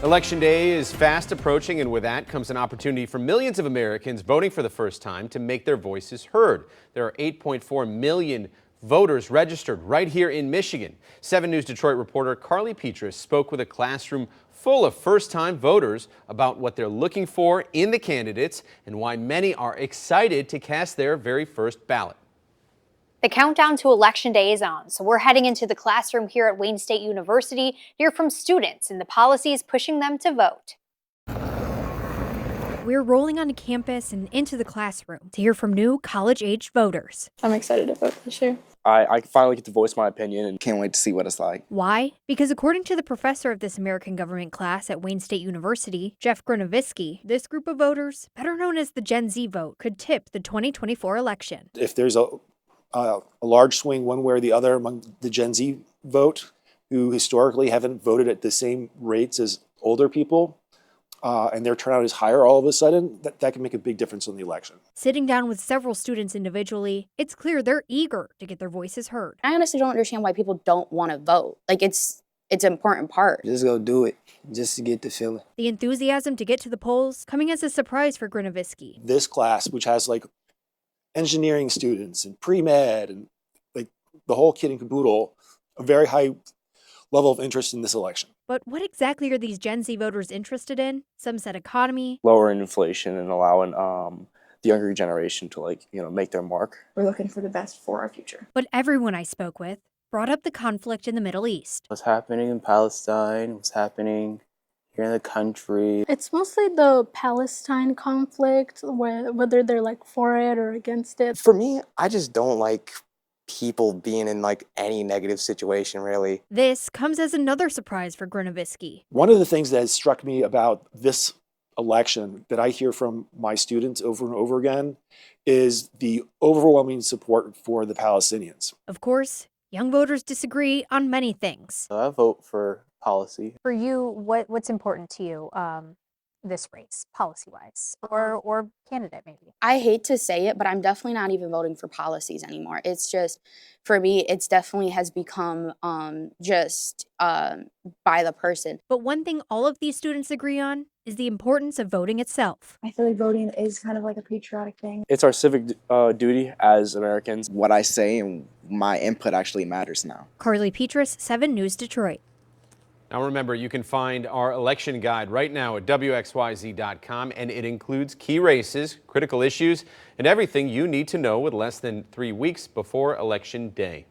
Election day is fast approaching, and with that comes an opportunity for millions of Americans voting for the first time to make their voices heard. There are 8.4 million voters registered right here in Michigan. 7 News Detroit reporter Carly Petrus spoke with a classroom full of first-time voters about what they're looking for in the candidates and why many are excited to cast their very first ballot. The countdown to Election Day is on, so we're heading into the classroom here at Wayne State University to hear from students and the policies pushing them to vote. We're rolling onto campus and into the classroom to hear from new college-aged voters. I'm excited to vote this year. I finally get to voice my opinion and can't wait to see what it's like. Why? Because according to the professor of this American government class at Wayne State University, Jeff Grunowski, this group of voters, better known as the Gen Z vote, could tip the 2024 election. If there's a large swing one way or the other among the Gen Z vote, who historically haven't voted at the same rates as older people, and their turnout is higher all of a sudden, that can make a big difference in the election. Sitting down with several students individually, it's clear they're eager to get their voices heard. I honestly don't understand why people don't want to vote. Like, it's an important part. Just go do it, just to get the feeling. The enthusiasm to get to the polls coming as a surprise for Grunowski. This class, which has like engineering students and pre-med and like the whole kit and caboodle, a very high level of interest in this election. But what exactly are these Gen Z voters interested in? Some said economy. Lowering inflation and allowing the younger generation to make their mark. We're looking for the best for our future. But everyone I spoke with brought up the conflict in the Middle East. What's happening in Palestine, what's happening here in the country. It's mostly the Palestine conflict, whether they're like for it or against it. For me, I just don't like people being in like any negative situation, really. This comes as another surprise for Grunowski. One of the things that has struck me about this election that I hear from my students over and over again is the overwhelming support for the Palestinians. Of course, young voters disagree on many things. I vote for policy. For you, what's important to you this race, policy-wise, or candidate maybe? I hate to say it, but I'm definitely not even voting for policies anymore. It's just, for me, it's definitely has become just by the person. But one thing all of these students agree on is the importance of voting itself. I feel like voting is kind of like a patriotic thing. It's our civic duty as Americans. What I say and my input actually matters now. Carly Petrus, 7 News Detroit. Now remember, you can find our election guide right now at WXYZ.com, and it includes key races, critical issues, and everything you need to know with less than 3 weeks before Election Day.